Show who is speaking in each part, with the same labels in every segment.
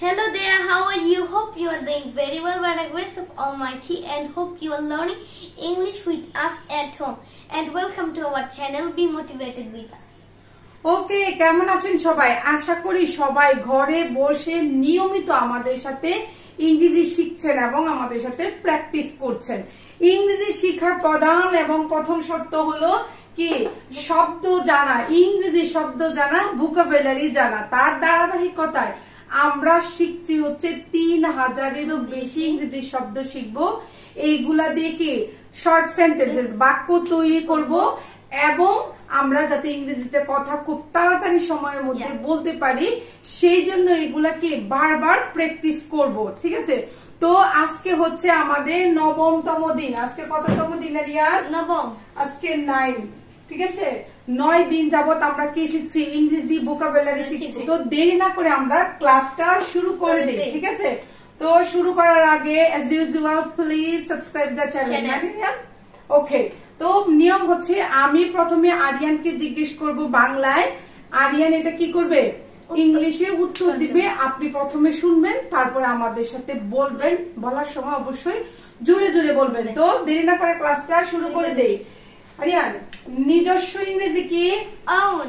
Speaker 1: Hello there, how are you? Hope you are doing very well by the grace of Almighty and hope you are learning English with us at home. And welcome to our channel, Be Motivated with us.
Speaker 2: ওকে, কেমন আছেন সবাই? আশা করি সবাই ঘরে বসে নিয়মিত আমাদের সাথে ইংরেজি শিখছেন এবং আমাদের সাথে প্র্যাকটিস করছেন। ইংরেজি শেখার প্রধান এবং প্রথম শর্ত হলো কি শব্দ জানা, ইংরেজি শব্দ জানা, ভোকাবুলারি জানা। তার ধারাবাহিকতায় আমরা শিখছি হচ্ছে 3000-এরও বেশি ইংরেজি শব্দ শিখবো। এইগুলা দিয়ে শর্ট সেন্টেন্সেস বাক্য তৈরি করব এবং আমরা যাতে ইংরেজিতে কথা খুব তাড়াতাড়ি সময়ের মধ্যে বলতে পারি সেই জন্য এগুলাকে বারবার প্র্যাকটিস করব। ঠিক আছে, তো আজকে হচ্ছে আমাদের 9তম দিন। আজকে কততম দিন রিয়ার?
Speaker 1: 9।
Speaker 2: আজকে 9। ঠিক আছে, 9 দিন যাবত আমরা কি শিখছি? ইংরেজি ভোকাবুলারি শিখছি। তো দেরি না করে আমরা ক্লাসটা শুরু করে দিই। ঠিক আছে, তো শুরু করার আগে as usual please subscribe the channel. Okay, তো নিয়ম হচ্ছে আমি প্রথমে আরিয়ানকে জিজ্ঞেস করব বাংলায়, আরিয়ান এটা কি করবে? ইংলিশে উত্তর দিবে। আপনি প্রথমে শুনবেন, তারপরে আমাদের সাথে বলবেন। বলার সময় অবশ্যই জোরে জোরে বলবেন। তো দেরি না করে ক্লাসটা শুরু করে দেই। আরিয়ান, নিজস্ব ইংরেজি কি?
Speaker 1: Own.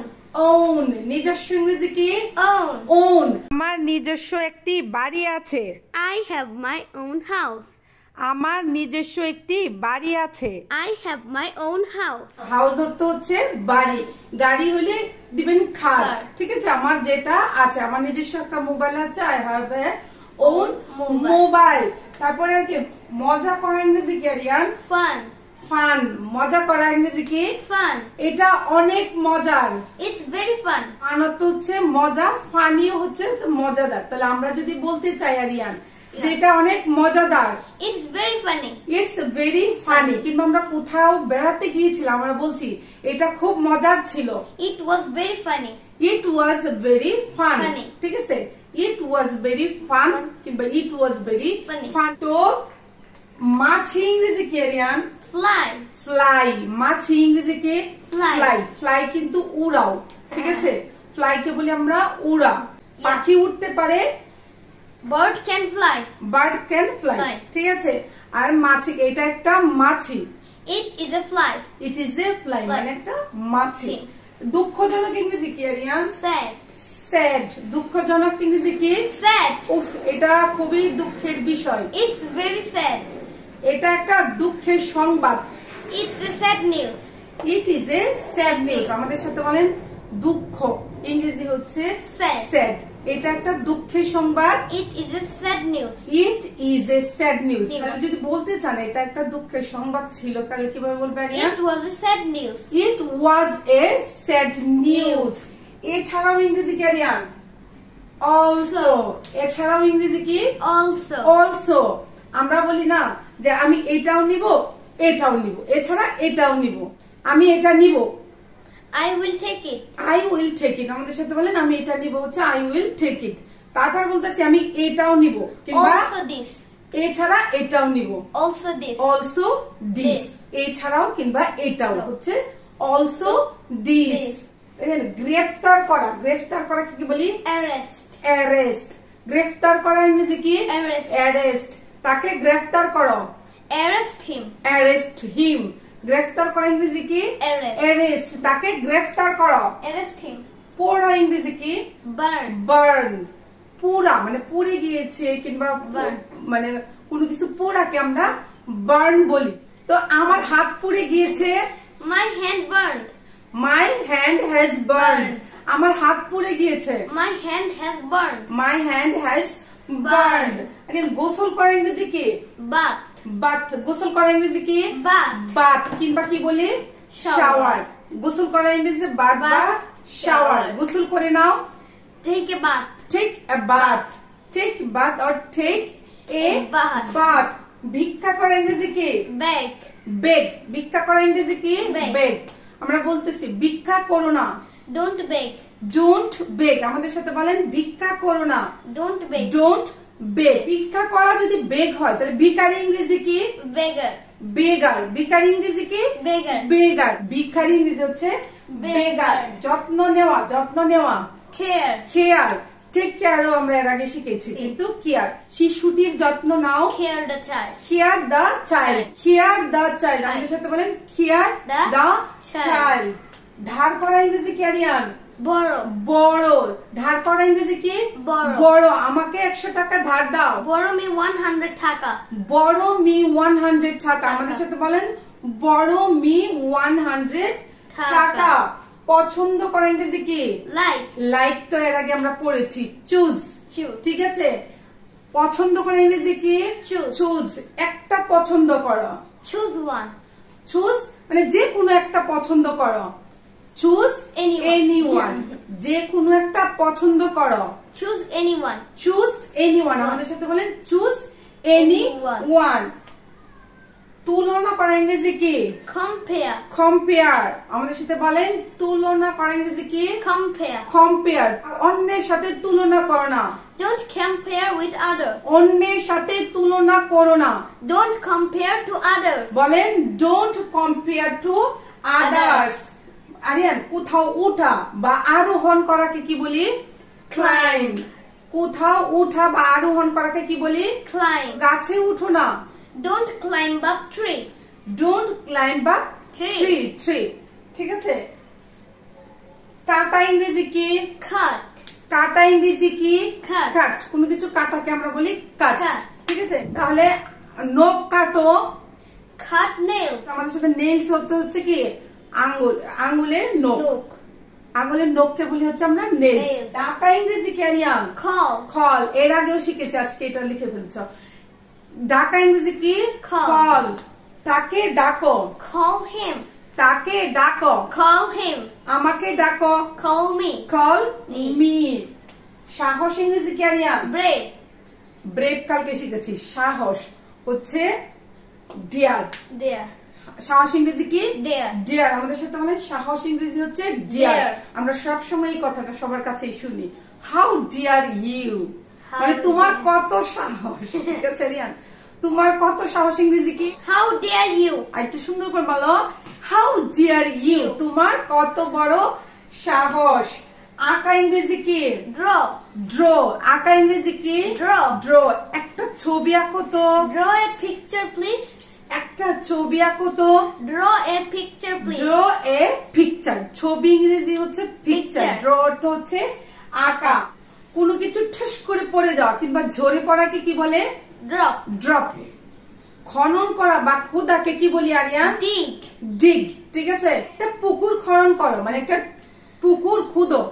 Speaker 2: ওন। নিজস্ব ইংরেজি কি?
Speaker 1: Own.
Speaker 2: ওন। আমার নিজস্ব একটি বাড়ি আছে।
Speaker 1: I have my own house.
Speaker 2: আমার নিজস্ব একটি বাড়ি আছে।
Speaker 1: I have my own house.
Speaker 2: House অর্থ হচ্ছে বাড়ি, গাড়ি হলে দিবেন খার। ঠিক আছে, আমার যেটা আছে, আমার নিজস্ব একটা মোবাইল আছে। I have a own mobile. তারপরে আর কি মজা করা ইংরেজি কি আরিয়ান?
Speaker 1: Fun.
Speaker 2: ফান। মজা করা ইংরেজি কি?
Speaker 1: Fun.
Speaker 2: এটা অনেক মজার।
Speaker 1: It's very fun.
Speaker 2: ফান অর্থ হচ্ছে মজা, ফানিও হচ্ছে মজাদার। তাহলে আমরা যদি বলতে চাই আরিয়ান যেটা অনেক মজাদার,
Speaker 1: It's very funny.
Speaker 2: It's very funny. কিংবা আমরা কোথাও বেড়াতে গিয়েছিলাম, আমরা বলছি এটা খুব মজার ছিল।
Speaker 1: It was very funny.
Speaker 2: It was very fun.
Speaker 1: Funny.
Speaker 2: ঠিক আছে, ইট ওয়াজ ভেরি ফান কিংবা ইট ওয়াজ ভেরি
Speaker 1: Funny.
Speaker 2: ফান। তো মাছি ইংরেজি কি আরিয়ান?
Speaker 1: Fly.
Speaker 2: ফ্লাই। মাছি ইংরেজি কি?
Speaker 1: Fly.
Speaker 2: ফ্লাই। ফ্লাই কিন্তু উড়াও। ঠিক আছে, ফ্লাই কে বলি আমরা উড়া। পাখি উঠতে পারে,
Speaker 1: Bird can fly.
Speaker 2: Bird can fly.
Speaker 1: Fly.
Speaker 2: ঠিক আছে, আর মাছি এটা একটা মাছি।
Speaker 1: It is a fly.
Speaker 2: It is A fly
Speaker 1: Fly.
Speaker 2: মানে একটা মাছি।
Speaker 1: জি।
Speaker 2: দুঃখজনক ইংরেজি কি আরিয়ান?
Speaker 1: Sad.
Speaker 2: স্যাড। দুঃখজনক ইংরেজি কি?
Speaker 1: Sad.
Speaker 2: উফ, এটা খুবই দুঃখের বিষয়।
Speaker 1: It's very sad.
Speaker 2: এটা একটা দুঃখের সংবাদ।
Speaker 1: It's a sad news.
Speaker 2: It is a sad news. আমাদের সাথে বলেন দুঃখ, ইংরেজি হচ্ছে
Speaker 1: Sad.
Speaker 2: স্যাড। এটা একটা দুঃখের সংবাদ।
Speaker 1: It is a sad news.
Speaker 2: It is a sad news.
Speaker 1: জি।
Speaker 2: তাহলে যদি বলতে চান এটা একটা দুঃখের সংবাদ ছিল, তাহলে কিভাবে বলবেন?
Speaker 1: It was a sad news.
Speaker 2: It was A sad news. এছাড়াও ইংরেজি কি আরিয়ান? অলসো। এছাড়াও ইংরেজি কি?
Speaker 1: Also.
Speaker 2: অলসো। আমরা বলি না যে আমি এটাও নিব এটাও নিব, এছাড়া এটাও নিব, আমি এটা নিব।
Speaker 1: I will take it.
Speaker 2: I will take it. আমাদের সাথে বলেন আমি এটা নিব হচ্ছে আই উইল টেক ইট। তারপর বলতেছি আমি এটাও নিব কিংবা
Speaker 1: Also this.
Speaker 2: এছাড়া এটাও নিব।
Speaker 1: Also this.
Speaker 2: Also this. এছাড়াও কিংবা এটাও হচ্ছে অলসো দিস। গ্রেফতার করা। গ্রেফতার করা কি বলি?
Speaker 1: Arrest.
Speaker 2: অ্যারেস্ট। গ্রেফতার করা ইংরেজি কি?
Speaker 1: Arrest.
Speaker 2: অ্যারেস্ট। তাকে গ্রেফতার করো।
Speaker 1: Arrest him.
Speaker 2: Arrest him. গ্রেফতার করা ইংরেজি কি?
Speaker 1: Arrest.
Speaker 2: অ্যারেস্ট। তাকে গ্রেফতার করো।
Speaker 1: Arrest him.
Speaker 2: পোড়া ইংরেজি কি?
Speaker 1: Burn.
Speaker 2: বার্ন। পুরা মানে পুড়ে গিয়েছে কিংবা
Speaker 1: Burn.
Speaker 2: মানে কোনো কিছু পোড়াকে আমরা বার্ন বলি। তো আমার হাত পুড়ে গিয়েছে।
Speaker 1: My hand burned.
Speaker 2: My hand has burn. আমার হাত পুড়ে গিয়েছে।
Speaker 1: My hand has burned.
Speaker 2: My hand has burn. গোসল করা ইংরেজি কি?
Speaker 1: Bath.
Speaker 2: বাথ। গোসল করা ইংরেজি কি?
Speaker 1: Bath.
Speaker 2: বাথ কিংবা কি বলি?
Speaker 1: Shower.
Speaker 2: শাওয়ার। গোসল করা ইংরেজি বাথ বা
Speaker 1: Bath,
Speaker 2: শাওয়ার।
Speaker 1: shower.
Speaker 2: গোসল করে নাও।
Speaker 1: Take a bath.
Speaker 2: Take a bath. Take bath or take a
Speaker 1: A bath.
Speaker 2: Bath. ভিক্ষা করা ইংরেজি কি?
Speaker 1: Beg.
Speaker 2: বেগ। ভিক্ষা করা ইংরেজি কি?
Speaker 1: Beg.
Speaker 2: বেগ। আমরা বলতেছি ভিক্ষা করো না।
Speaker 1: Don't beg.
Speaker 2: ডোন্ট বেগ। আমাদের সাথে বলেন ভিক্ষা করো না।
Speaker 1: Don't beg.
Speaker 2: ডোন্ট বেগ। ভিক্ষা করা যদি বেগ হয় তাহলে ভিখারি ইংরেজি কি?
Speaker 1: Beggar.
Speaker 2: বেগার। ভিখারি ইংরেজি কি?
Speaker 1: Beggar.
Speaker 2: বেগার। ভিখারি ইংরেজি হচ্ছে বেগার। যত্ন নেওয়া। যত্ন নেওয়া।
Speaker 1: Care.
Speaker 2: কেয়ার। টেক কেয়ারও আমরা এর আগে শিখেছি, কিন্তু কেয়ার শিশুটির যত্ন নাও।
Speaker 1: Care the child.
Speaker 2: Care the child, care the child. আমাদের সাথে বলেন কেয়ার দ্য চাইল্ড। ধার করা ইংরেজি কি আরিয়ান?
Speaker 1: Borrow.
Speaker 2: বড়। ধার করা ইংরেজি কি?
Speaker 1: Borrow.
Speaker 2: বড়। আমাকে 100 টাকা ধার দাও।
Speaker 1: Borrow me 100 taka.
Speaker 2: borrow me 100 টাকা। আমাদের সাথে বলেন borrow me 100 টাকা। পছন্দ করা ইংরেজি কি?
Speaker 1: Like.
Speaker 2: লাইক তো এর আগে আমরা পড়েছি। Choose,
Speaker 1: Choose.
Speaker 2: ঠিক আছে। পছন্দ করা ইংরেজি কি?
Speaker 1: Choose.
Speaker 2: চুজ, একটা পছন্দ করো।
Speaker 1: Choose one.
Speaker 2: চুজ মানে যে কোনো একটা পছন্দ করো। চুজ এনিওয়ান, যে কোনো একটা পছন্দ করো।
Speaker 1: Choose anyone.
Speaker 2: Choose anyone. আমাদের সাথে বলেন চুজ এনিওয়ান। তুলনা করা ইংরেজি কি?
Speaker 1: Compare.
Speaker 2: কম্পেয়ার। আমাদের সাথে বলেন তুলনা করা ইংরেজি কি?
Speaker 1: Compare.
Speaker 2: কম্পেয়ার। অন্যের সাথে তুলনা করো না।
Speaker 1: Don't compare with others.
Speaker 2: অন্যের সাথে তুলনা করো না।
Speaker 1: Don't compare to others.
Speaker 2: বলেন don't compare to others. Aryan, কোথাও উঠা বা আরোহণ করাকে কি বলি? ক্লাইম। কোথাও উঠা বা আরোহণ করাকে কি বলি?
Speaker 1: Climb.
Speaker 2: গাছে উঠো না।
Speaker 1: Don't climb up tree.
Speaker 2: Don't climb up tree. Tree, ঠিক আছে। কাটা ইংরেজি কি?
Speaker 1: Cut.
Speaker 2: কাটা ইংরেজি কি?
Speaker 1: Cut.
Speaker 2: কাট। কোনো কিছু কাটাকে আমরা বলি কাট,
Speaker 1: Cut.
Speaker 2: ঠিক আছে। তাহলে নখ কাটো।
Speaker 1: Cut nails.
Speaker 2: আমাদের সাথে নেইলস হচ্ছে কি? আঙ্গুল, আঙ্গুলের নখ।
Speaker 1: Look.
Speaker 2: আঙ্গুলের নখকে বলি হচ্ছে আমরা নেইলস।
Speaker 1: Nails.
Speaker 2: ডাকা ইংরেজি কি আরিয়ান?
Speaker 1: Call.
Speaker 2: কল। এর আগেও শিখেছি, আজকে এটা লিখে ফেলছ। ডাকা ইংরেজি কি?
Speaker 1: Call.
Speaker 2: কল। তাকে ডাকো।
Speaker 1: Call him.
Speaker 2: তাকে ডাকো।
Speaker 1: Call him.
Speaker 2: আমাকে ডাকো।
Speaker 1: Call me.
Speaker 2: Call
Speaker 1: Me.
Speaker 2: Me. সাহস ইংরেজি কি আরিয়ান?
Speaker 1: Brave.
Speaker 2: ব্রেভ কালকে শিখেছি। সাহস হচ্ছে ডিয়ার।
Speaker 1: Dare.
Speaker 2: সাহস ইংরেজি কি?
Speaker 1: Dare.
Speaker 2: ডিয়ার। আমাদের সাথে মানে সাহস ইংরেজি হচ্ছে ডিয়ার।
Speaker 1: Dare.
Speaker 2: আমরা সবসময় এই কথাটা সবার কাছেই শুনি, হাউ ডিয়ার ইউ,
Speaker 1: How
Speaker 2: মানে তোমার
Speaker 1: dare-
Speaker 2: কত সাহস। ঠিক আছে রিয়ান, তোমার কত সাহস ইংরেজি কি?
Speaker 1: How dare you?
Speaker 2: আর একটু সুন্দর করে বলো, হাউ ডিয়ার ইউ, তোমার কত বড় সাহস। আঁকা ইংরেজি কি?
Speaker 1: Draw.
Speaker 2: ড্র। আঁকা ইংরেজি কি?
Speaker 1: Draw.
Speaker 2: ড্র। একটা ছবি আঁকো তো।
Speaker 1: Draw a picture, please.
Speaker 2: একটা ছবি আঁকো তো।
Speaker 1: Draw a picture, please.
Speaker 2: Draw a picture. ছবি ইংরেজি হচ্ছে পিকচার।
Speaker 1: Picture.
Speaker 2: ড্র অর্থ হচ্ছে আঁকা। কোনো কিছু ঠুস করে পড়ে যাওয়া কিংবা ঝরে পড়াকে কি বলে?
Speaker 1: Drop.
Speaker 2: ড্রপ। খনন করা বা খুদাকে কি বলি আরিয়া?
Speaker 1: Dig.
Speaker 2: ডিগ, ঠিক আছে। একটা পুকুর খনন করো মানে একটা পুকুর খুদো।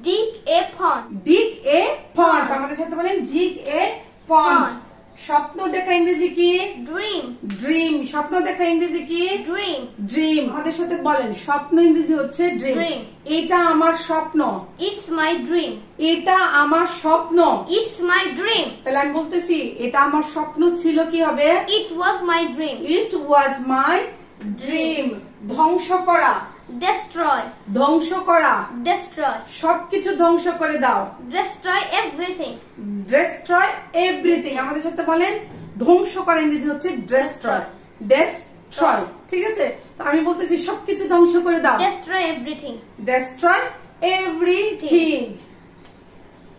Speaker 1: Dig a pond.
Speaker 2: ডিগ এ পন্ড। আমাদের সাথে বলেন ডিগ এ পন্ড।
Speaker 1: Pond.
Speaker 2: স্বপ্ন দেখা ইংরেজি কি?
Speaker 1: Dream.
Speaker 2: ড্রিম। স্বপ্ন দেখা ইংরেজি কি?
Speaker 1: Dream.
Speaker 2: ড্রিম। আমাদের সাথে বলেন স্বপ্ন ইংরেজি হচ্ছে ড্রিম।
Speaker 1: Dream.
Speaker 2: এটা আমার স্বপ্ন।
Speaker 1: It's my dream.
Speaker 2: এটা আমার স্বপ্ন।
Speaker 1: It's my dream.
Speaker 2: তাহলে আমি বলতেছি এটা আমার স্বপ্ন ছিল, কি হবে?
Speaker 1: It was my dream.
Speaker 2: It was my dream. ধ্বংস করা।
Speaker 1: Destroy.
Speaker 2: ধ্বংস করা।
Speaker 1: Destroy.
Speaker 2: সবকিছু ধ্বংস করে দাও।
Speaker 1: Destroy everything.
Speaker 2: Destroy everything. আমাদের সাথে বলেন ধ্বংস করা ইংরেজি হচ্ছে ডেস্ট্রয়। ডেস্ট্রয়, ঠিক আছে। তো আমি বলতেছি সবকিছু ধ্বংস করে দাও।
Speaker 1: Destroy everything.
Speaker 2: Destroy everything.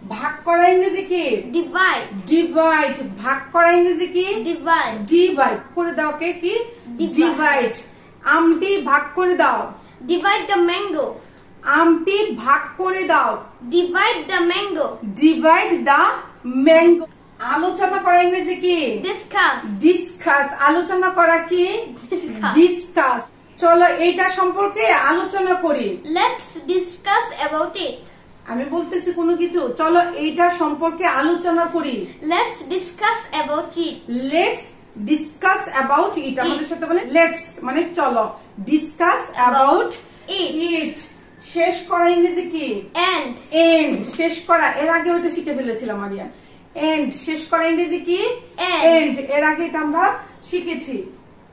Speaker 2: ভাগ করা ইংরেজি কি?
Speaker 1: Divide.
Speaker 2: ডিভাইড। ভাগ করা ইংরেজি কি?
Speaker 1: Divide.
Speaker 2: ডিভাইড করে দাও কে কি?
Speaker 1: Divide.
Speaker 2: ডিভাইড। আমটি ভাগ করে দাও।
Speaker 1: Divide the mango.
Speaker 2: আমটি ভাগ করে দাও।
Speaker 1: Divide the mango.
Speaker 2: Divide the mango. আলোচনা করা ইংরেজি কি?
Speaker 1: Discuss.
Speaker 2: ডিসকাস। আলোচনা করা কি?
Speaker 1: Discuss.
Speaker 2: ডিসকাস। চলো এইটা সম্পর্কে আলোচনা করি।
Speaker 1: Let's discuss about it.
Speaker 2: আমি বলতেছি কোনো কিছু, চলো এইটা সম্পর্কে আলোচনা করি।
Speaker 1: Let's discuss about it.
Speaker 2: Let's discuss about it. আমাদের সাথে বলে লেটস মানে চলো, ডিসকাস অ্যাবাউট
Speaker 1: it.
Speaker 2: ইট। শেষ করা ইংরেজি কি?
Speaker 1: End.
Speaker 2: এন্ড। শেষ করা, এর আগে ওইটা শিখে ফেলেছিলাম আরিয়া। এন্ড। শেষ করা ইংরেজি কি?
Speaker 1: End.
Speaker 2: এন্ড। এর আগে এটা আমরা শিখেছি।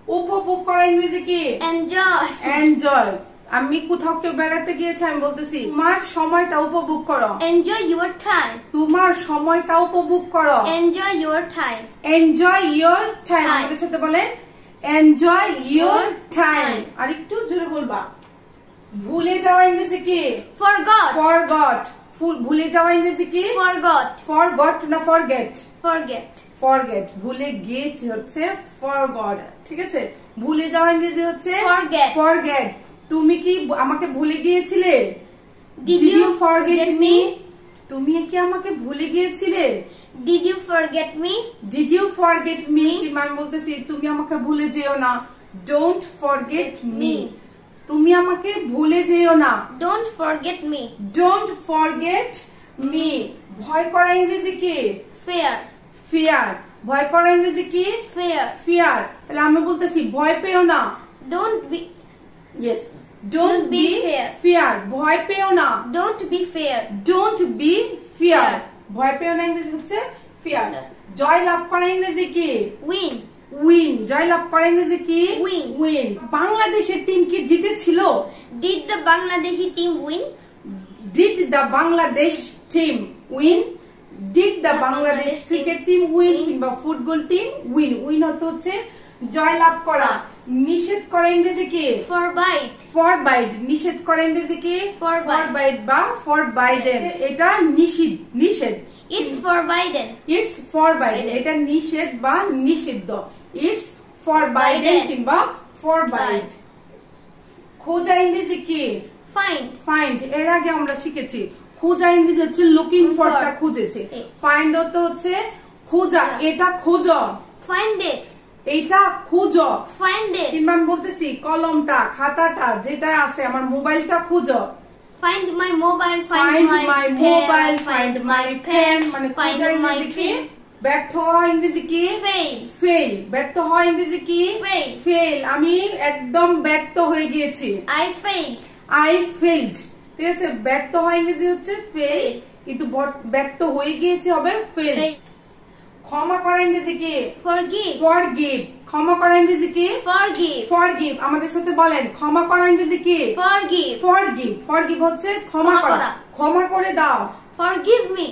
Speaker 2: উপভোগ করা ইংরেজি কি?
Speaker 1: Enjoy.
Speaker 2: এনজয়। আমি কোথাও কেউ বেড়াতে গিয়েছে, আমি বলতেছি তোমার সময়টা উপভোগ করো।
Speaker 1: Enjoy your time.
Speaker 2: তোমার সময়টা উপভোগ করো।
Speaker 1: Enjoy your time.
Speaker 2: Enjoy your time.
Speaker 1: Time.
Speaker 2: আমাদের সাথে বলেন এনজয় ইয়োর টাইম।
Speaker 1: Time.
Speaker 2: আর একটু জোরে বলবা। ভুলে যাওয়া ইংরেজি কি?
Speaker 1: Forgot.
Speaker 2: ফরগট। ভুলে যাওয়া ইংরেজি কি?
Speaker 1: Forgot.
Speaker 2: ফরগট না ফরগেট?
Speaker 1: Forget.
Speaker 2: ফরগেট। ভুলে গিয়েছি হচ্ছে ফরগট, ঠিক আছে? ভুলে যাওয়া ইংরেজি হচ্ছে
Speaker 1: Forget.
Speaker 2: ফরগেট। তুমি কি আমাকে ভুলে গিয়েছিলে?
Speaker 1: Did you forget me?
Speaker 2: তুমি কি আমাকে ভুলে গিয়েছিলে?
Speaker 1: Did you forget me?
Speaker 2: Did you forget me? কিংবা আমি বলতেছি তুমি আমাকে ভুলে যেও না, don't forget me. তুমি আমাকে ভুলে যেও না,
Speaker 1: Don't forget me.
Speaker 2: don't forget me. ভয় করা ইংরেজি কি?
Speaker 1: Fear.
Speaker 2: ফিয়ার। ভয় করা ইংরেজি কি?
Speaker 1: Fear.
Speaker 2: ফিয়ার। তাহলে আমি বলতেছি ভয় পেও না,
Speaker 1: Don't be.
Speaker 2: yes, don't be fear. ভয় পেও না,
Speaker 1: Don't be fear.
Speaker 2: don't be fear.
Speaker 1: Fear.
Speaker 2: ভয় পেও না ইংরেজি হচ্ছে ফিয়ার। জয় লাভ করা ইংরেজি কি?
Speaker 1: Win.
Speaker 2: উইন। জয় লাভ করা ইংরেজি কি?
Speaker 1: Win.
Speaker 2: উইন। বাংলাদেশের টিম কি জিতেছিল?
Speaker 1: Did the Bangladeshi team win?
Speaker 2: Did the Bangladesh team win? Did the Bangladesh cricket team win? কিংবা ফুটবল টিম উইন। উইন হচ্ছে জয় লাভ করা। নিষেধ করা ইংরেজি কি?
Speaker 1: Forbid.
Speaker 2: ফরবাইড। নিষেধ করা ইংরেজি কি?
Speaker 1: Forbid.
Speaker 2: ফরবাইড বা ফরবাইডেন। এটা নিষিদ্ধ, নিষেধ।
Speaker 1: It's forbidden.
Speaker 2: ইটস ফরবাইডেন। এটা নিষেধ বা নিষিদ্ধ। ইটস ফরবাইডেন কিংবা ফরবাইড। খোঁজা ইংরেজি কি?
Speaker 1: Find.
Speaker 2: ফাইন্ড। এর আগে আমরা শিখেছি খোঁজা ইংরেজি হচ্ছে লুকিং ফরটা খুঁজেছে। ফাইন্ড হচ্ছে খোঁজা, এটা খোঁজো,
Speaker 1: Find it.
Speaker 2: এইটা খুঁজো।
Speaker 1: Find it.
Speaker 2: কিংবা আমি বলতেছি কলমটা, খাতাটা যেটা আছে, আমার মোবাইলটা খুঁজো।
Speaker 1: Find my mobile.
Speaker 2: Find
Speaker 1: Find
Speaker 2: my
Speaker 1: my
Speaker 2: mobile,
Speaker 1: pen.
Speaker 2: find
Speaker 1: Find
Speaker 2: my
Speaker 1: my
Speaker 2: pen,
Speaker 1: pen.
Speaker 2: মানে
Speaker 1: Find
Speaker 2: খোঁজা
Speaker 1: my
Speaker 2: ইংরেজি কি?
Speaker 1: pen.
Speaker 2: ব্যর্থ হওয়া ইংরেজি কি?
Speaker 1: Fail.
Speaker 2: ফেল। ব্যর্থ হওয়া ইংরেজি কি?
Speaker 1: Fail.
Speaker 2: ফেল। আমি একদম ব্যর্থ হয়ে গিয়েছি।
Speaker 1: I failed.
Speaker 2: I failed. ঠিক আছে, ব্যর্থ হওয়া ইংরেজি হচ্ছে ফেল, কিন্তু ব্যর্থ হয়ে গিয়েছে হবে ফেল।
Speaker 1: Fail.
Speaker 2: ক্ষমা করা ইংরেজি কি?
Speaker 1: Forgive.
Speaker 2: ফরগিভ। ক্ষমা করা ইংরেজি কি?
Speaker 1: Forgive.
Speaker 2: ফরগিভ। আমাদের সাথে বলেন ক্ষমা করা ইংরেজি কি?
Speaker 1: Forgive.
Speaker 2: ফরগিভ। ফরগিভ হচ্ছে ক্ষমা
Speaker 1: ক্ষমা
Speaker 2: করা।
Speaker 1: করা।
Speaker 2: ক্ষমা করে দাও,
Speaker 1: Forgive me.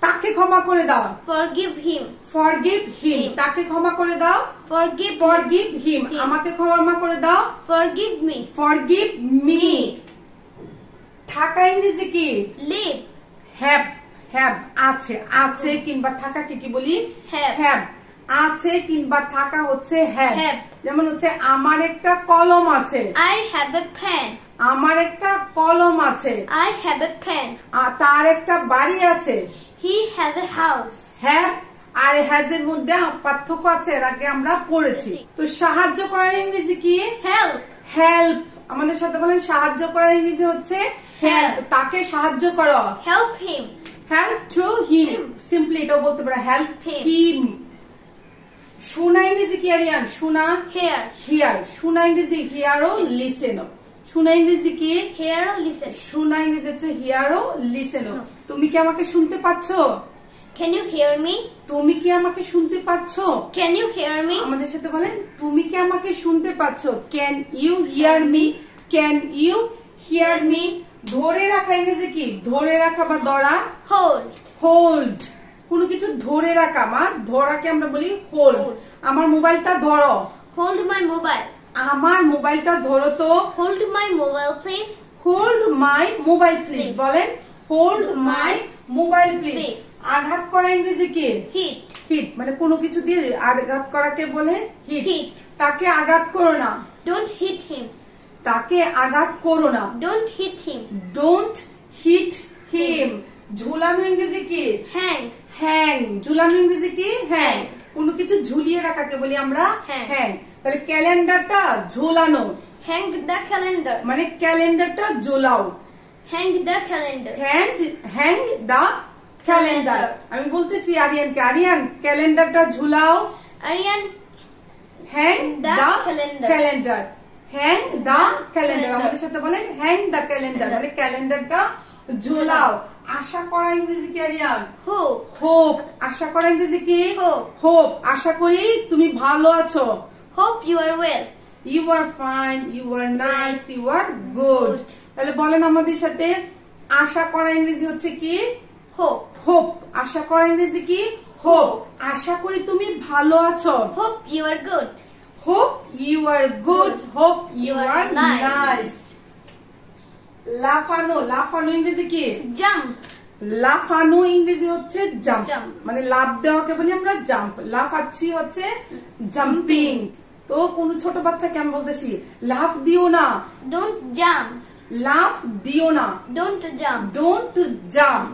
Speaker 2: তাকে ক্ষমা করে দাও।
Speaker 1: Forgive him.
Speaker 2: ফরগিভ হিম।
Speaker 1: Him.
Speaker 2: তাকে ক্ষমা করে দাও।
Speaker 1: Forgive.
Speaker 2: ফরগিভ হিম।
Speaker 1: Him.
Speaker 2: আমাকে ক্ষমা করে দাও।
Speaker 1: Forgive me.
Speaker 2: Forgive me.
Speaker 1: Me.
Speaker 2: থাকা ইংরেজি কি?
Speaker 1: Live.
Speaker 2: হ্যাভ। হ্যাভ আছে। আছে কিংবা থাকাকে কি বলি?
Speaker 1: Have.
Speaker 2: হ্যাভ। আছে কিংবা থাকা হচ্ছে হ্যাভ।
Speaker 1: Have.
Speaker 2: যেমন হচ্ছে আমার একটা কলম আছে,
Speaker 1: I have a pen.
Speaker 2: আমার একটা কলম আছে।
Speaker 1: I have a pen.
Speaker 2: তার একটা বাড়ি আছে।
Speaker 1: He has a house.
Speaker 2: Have আর হ্যাজ এর মধ্যে পার্থক্য আছে, এর আগে আমরা পড়েছি। তো সাহায্য করার ইংরেজি কি?
Speaker 1: Help.
Speaker 2: হেল্প। আমাদের সাথে বলেন সাহায্য করার ইংরেজি হচ্ছে হেল্প। তাকে সাহায্য করো।
Speaker 1: Help him.
Speaker 2: Help to him. Simply এটাও বলতে পারো হেল্প
Speaker 1: Him.
Speaker 2: হিম। শোনা ইংরেজি কি আরিয়ান? শোনা
Speaker 1: Hear.
Speaker 2: হিয়ার। শোনা ইংরেজি হিয়ারও লিসেনও। শোনা ইংরেজি কি?
Speaker 1: Hear or listen.
Speaker 2: শোনা ইংরেজি হচ্ছে হিয়ারও লিসেনও। তুমি কি আমাকে শুনতে পাচ্ছ?
Speaker 1: Can you hear me?
Speaker 2: তুমি কি আমাকে শুনতে পাচ্ছ?
Speaker 1: Can you hear me?
Speaker 2: আমাদের সাথে বলেন তুমি কি আমাকে শুনতে পাচ্ছ? Can you hear me? Can you hear me? ধরে রাখা ইংরেজি কি? ধরে রাখা বা ধরা?
Speaker 1: Hold.
Speaker 2: হোল্ড। কোনো কিছু ধরে রাখা, মা ধরাকে আমরা বলি হোল্ড। আমার মোবাইলটা ধরো।
Speaker 1: Hold my mobile.
Speaker 2: আমার মোবাইলটা ধরো তো।
Speaker 1: Hold my mobile, please.
Speaker 2: Hold my mobile please. বলেন hold my mobile please.
Speaker 1: Please.
Speaker 2: আঘাত করা ইংরেজি কি?
Speaker 1: Hit.
Speaker 2: হিট। মানে কোনো কিছু দিয়ে আঘাত করাকে বলে হিট।
Speaker 1: Hit.
Speaker 2: তাকে আঘাত করো না।
Speaker 1: Don't hit him.
Speaker 2: তাকে আঘাত করো না।
Speaker 1: Don't hit him.
Speaker 2: Don't hit হিম। ঝুলানো ইংরেজি কি?
Speaker 1: Hang.
Speaker 2: হ্যাং। ঝুলানো ইংরেজি কি? হ্যাং। কোনো কিছু ঝুলিয়ে রাখাকে বলি আমরা
Speaker 1: Hang.
Speaker 2: হ্যাং। তাহলে ক্যালেন্ডারটা ঝোলানো,
Speaker 1: Hang the calendar.
Speaker 2: মানে ক্যালেন্ডারটা ঝোলাও।
Speaker 1: Hang the calendar.
Speaker 2: Hang the calendar. আমি বলতেছি আরিয়ানকে, আরিয়ান ক্যালেন্ডারটা ঝুলাও।
Speaker 1: Aryan.
Speaker 2: Hang
Speaker 1: The
Speaker 2: the
Speaker 1: calendar.
Speaker 2: Calendar. Hang the calendar.
Speaker 1: Calendar.
Speaker 2: আমাদের সাথে বলেন হ্যাং দা ক্যালেন্ডার, মানে ক্যালেন্ডারটা ঝোলাও। আশা করা ইংরেজি কি আরিয়ান?
Speaker 1: Hope.
Speaker 2: হোপ। আশা করা ইংরেজি কি?
Speaker 1: Hope.
Speaker 2: হোপ। আশা করি তুমি ভালো আছো।
Speaker 1: Hope you are well.
Speaker 2: You are fine, you are nice, you are good. তাহলে বলেন আমাদের সাথে আশা করা ইংরেজি হচ্ছে কি?
Speaker 1: Hope.
Speaker 2: হোপ। আশা করা ইংরেজি কি? হোপ। আশা করি তুমি ভালো আছো।
Speaker 1: Hope you are good.
Speaker 2: Hope you are good, hope you
Speaker 1: You are
Speaker 2: are
Speaker 1: nice.
Speaker 2: Nice. লাফানো, লাফানো ইংরেজি কি?
Speaker 1: Jump.
Speaker 2: লাফানো ইংরেজি হচ্ছে জাম্প,
Speaker 1: Jump.
Speaker 2: মানে লাফ দেওয়াকে বলি আমরা জাম্প। লাফাচ্ছি হচ্ছে জাম্পিং। তো কোন ছোট বাচ্চা কেমন বলতেছি, লাফ দিও না,
Speaker 1: Don't jump.
Speaker 2: লাফ দিও না,
Speaker 1: Don't jump.
Speaker 2: Don't jump.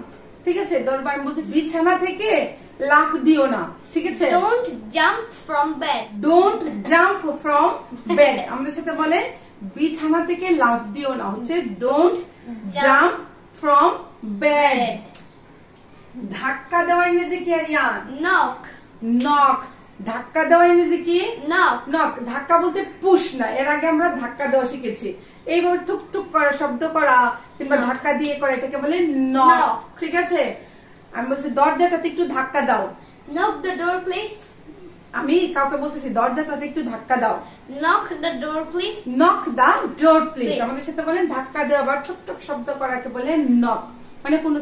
Speaker 2: ঠিক আছে, দরবার আমি বলতেছি বিছানা থেকে লাফ দিও না। ঠিক আছে,
Speaker 1: Don't jump from bed.
Speaker 2: Don't jump from bed. আমাদের সাথে বলে বিছানা থেকে লাফ দিও না হচ্ছে ডোন্ট জাম্প ফ্রম বেড। ধাক্কা দেওয়া ইংরেজি কি আরিয়ান?
Speaker 1: Knock.
Speaker 2: নক। ধাক্কা দেওয়া ইংরেজি কি?
Speaker 1: Knock.
Speaker 2: নক। ধাক্কা বলতে পুশ না, এর আগে আমরা ধাক্কা দেওয়া শিখেছি। এইভাবে টুক টুক করা, শব্দ করা কিংবা ধাক্কা দিয়ে করা, এটাকে বলে নক।
Speaker 1: Knock.
Speaker 2: ঠিক আছে, আমি বলছি দরজাটাতে একটু ধাক্কা দাও।
Speaker 1: Knock the door, please.
Speaker 2: আমি কাউকে বলতেছি দরজাটাতে একটু ধাক্কা দাও।
Speaker 1: Knock the door, please.
Speaker 2: Knock the door please.
Speaker 1: Please.
Speaker 2: আমাদের সাথে বলেন ধাক্কা দেওয়া বা ঠক ঠক শব্দ করাকে বলে নক। মানে কোন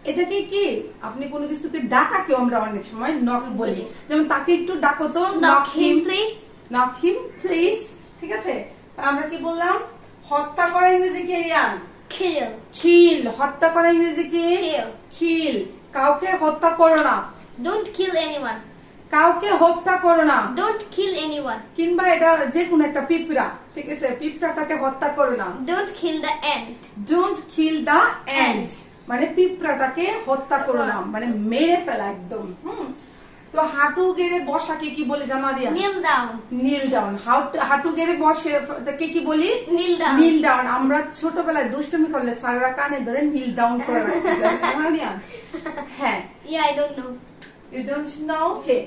Speaker 2: এটাকে কি আপনি কোনো কিছুকে ডাকাকেও আমরা অনেক সময় নক বলি। যেমন তাকে একটু ডাকো তো,
Speaker 1: Knock him, please.
Speaker 2: Knock him please. ঠিক আছে, আমরা কি বললাম? হত্যা করা ইংরেজি কি রিয়ান?
Speaker 1: Kill.
Speaker 2: খিল। হত্যা করা ইংরেজি কি?
Speaker 1: Kill.
Speaker 2: খিল। কাউকে হত্যা করো না,
Speaker 1: Don't kill anyone.
Speaker 2: কাউকে হত্যা করো না।
Speaker 1: Don't kill anyone.
Speaker 2: কিংবা এটা যে কোনো একটা পিঁপড়া, ঠিক আছে, পিঁপড়াটাকে হত্যা করো না।
Speaker 1: Don't kill the ant.
Speaker 2: Don't kill the ant, মানে পিঁপড়াটাকে হত্যা করো না, মানে মেরে ফেলা একদম। তো হাঁটু গেড়ে বসাকে কি বলে জানো রিয়া?
Speaker 1: Kneel down.
Speaker 2: নীল ডাউন। হাঁটু গেড়ে বসে তাকে কি বলি?
Speaker 1: Kneel down.
Speaker 2: নীল ডাউন। আমরা ছোটবেলায় দুষ্টুমি করলে স্যাররা কানে ধরে নীল ডাউন করে রাখতে রিয়া। হ্যাঁ,
Speaker 1: Yeah, I don't know.
Speaker 2: You don't know. Okay,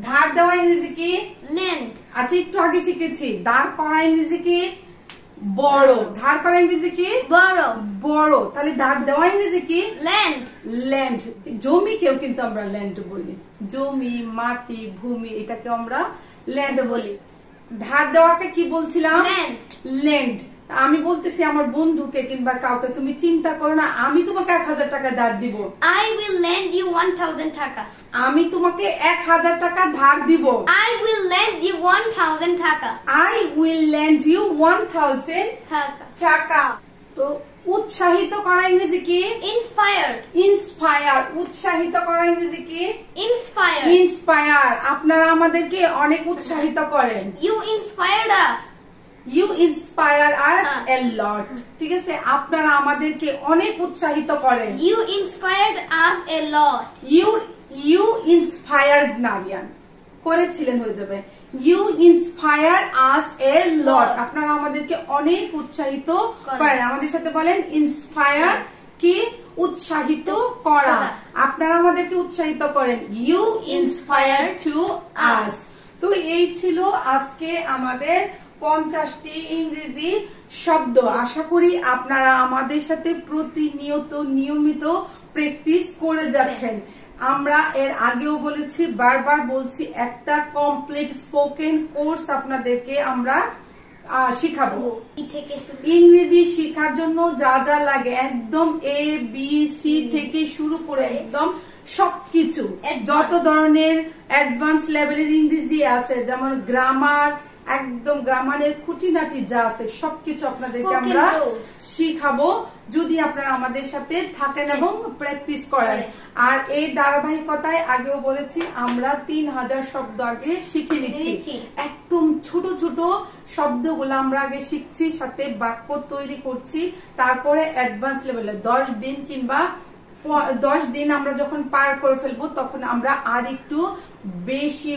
Speaker 2: ধার দেওয়া ইংরেজি কি?
Speaker 1: Lend.
Speaker 2: আচ্ছা, একটু আগে শিখেছি। দাঁড় করা ইংরেজি কি? বড়। ধার করা ইংরেজি কি?
Speaker 1: Borrow.
Speaker 2: বড়। তাহলে ধার দেওয়া ইংরেজি কি?
Speaker 1: Lend.
Speaker 2: ল্যান্ড। জমিকেও কিন্তু আমরা ল্যান্ড বলি। জমি, মাটি, ভূমি, এটাকে আমরা ল্যান্ড বলি। ধার দেওয়াকে কি বলছিলাম?
Speaker 1: Lend.
Speaker 2: ল্যান্ড। আমি বলতেছি আমার বন্ধুকে কিংবা কাউকে, তুমি চিন্তা করো না, আমি তোমাকে 1000 টাকা ধার দিব।
Speaker 1: I will lend you 1000 taka.
Speaker 2: আমি তোমাকে 1000 টাকা ধার দিব।
Speaker 1: I will lend you 1000 taka.
Speaker 2: I will lend you 1000
Speaker 1: Taka.
Speaker 2: টাকা। তো উৎসাহিত করা ইংরেজি কি?
Speaker 1: Inspired.
Speaker 2: ইন্সপায়ার। উৎসাহিত করা ইংরেজি কি?
Speaker 1: Inspired.
Speaker 2: ইন্সপায়ার। আপনারা আমাদেরকে অনেক উৎসাহিত করেন।
Speaker 1: You inspired us.
Speaker 2: You inspire us
Speaker 1: হ্যাঁ।
Speaker 2: এ লট। ঠিক আছে, আপনারা আমাদেরকে অনেক উৎসাহিত করেন।
Speaker 1: You inspired us a lot.
Speaker 2: You inspired নারিয়ান করেছিলেন হয়ে যাবে। You inspire us a lot. আপনারা আমাদেরকে অনেক উৎসাহিত করেন। আমাদের সাথে বলেন ইন্সপায়ার কি? উৎসাহিত করা। আপনারা আমাদেরকে উৎসাহিত করেন। You inspire to us. তো এই ছিল আজকে আমাদের 50টি ইংরেজি শব্দ। আশা করি আপনারা আমাদের সাথে প্রতিনিয়ত নিয়মিত প্র্যাকটিস করে যাচ্ছেন। আমরা এর আগেও বলেছি, বারবার বলছি, একটা কমপ্লিট স্পোকেন কোর্স আপনাদেরকে আমরা শিখাবো। ইংরেজি শেখার জন্য যা যা লাগে একদম ABC থেকে শুরু করে একদম সবকিছু, যত ধরনের অ্যাডভান্স লেভেলের ইংরেজি আছে, যেমন গ্রামার, একদম গ্রামারের খুঁটিনাটি যা আছে সবকিছু আপনাদেরকে আমরা শিখাবো, যদি আপনারা আমাদের সাথে থাকেন এবং প্র্যাকটিস করেন। আর এই ধারাবাহিকতায় আগেও বলেছি, আমরা 3000 শব্দ আগে শিখে নিচ্ছি। একদম ছোট ছোট শব্দগুলো আমরা আগে শিখছি, সাথে বাক্য তৈরি করছি, তারপরে অ্যাডভান্স লেভেলে 10 দিন কিংবা 10 দিন আমরা যখন পার করে ফেলবো, তখন আমরা আর একটু বেশি,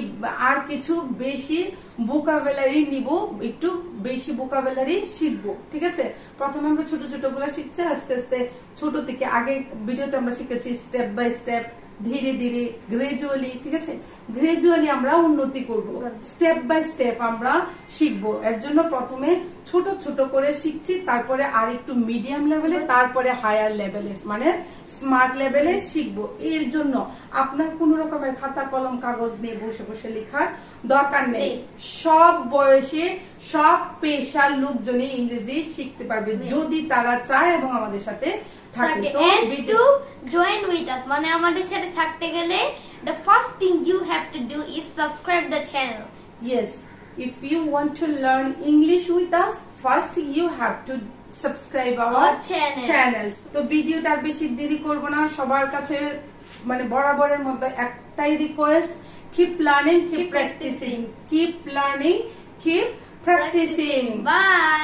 Speaker 2: আর কিছু বেশি ভোকাবুলারি নিব, একটু বেশি ভোকাবুলারি শিখবো। ঠিক আছে, প্রথমে আমরা ছোট ছোট গুলা শিখছি, আস্তে আস্তে ছোট থেকে, আগে ভিডিওতে আমরা শিখেছি স্টেপ বাই স্টেপ, ধীরে ধীরে, গ্রাজুয়ালি। ঠিক আছে, গ্রাজুয়ালি আমরা উন্নতি করব, স্টেপ বাই স্টেপ আমরা শিখবো। এর জন্য প্রথমে ছোট ছোট করে শিখছি, তারপরে আর একটু মিডিয়াম লেভেলে, তারপরে হায়ার লেভেলে, মানে স্মার্ট লেভেলে শিখবো। এর জন্য আপনার কোন রকমের খাতা কলম কাগজ নিয়ে বসে বসে লেখার দরকার নেই। সব বয়সে, সব পেশার লোকজনই ইংরেজি শিখতে পারবে, যদি তারা চায় এবং আমাদের সাথে থাকে।
Speaker 1: তো join with us, মানে আমাদের সাথে থাকতে গেলে the first thing you have to do is subscribe the channel.
Speaker 2: Yes, if you want to learn English with us, first you have to subscribe our channel. তো ভিডিওটা আর বেশি দেরি করব না, সবার কাছে মানে বরাবরের মতো একটাই request, keep learning, keep practicing, keep learning, keep practicing.
Speaker 1: Bye.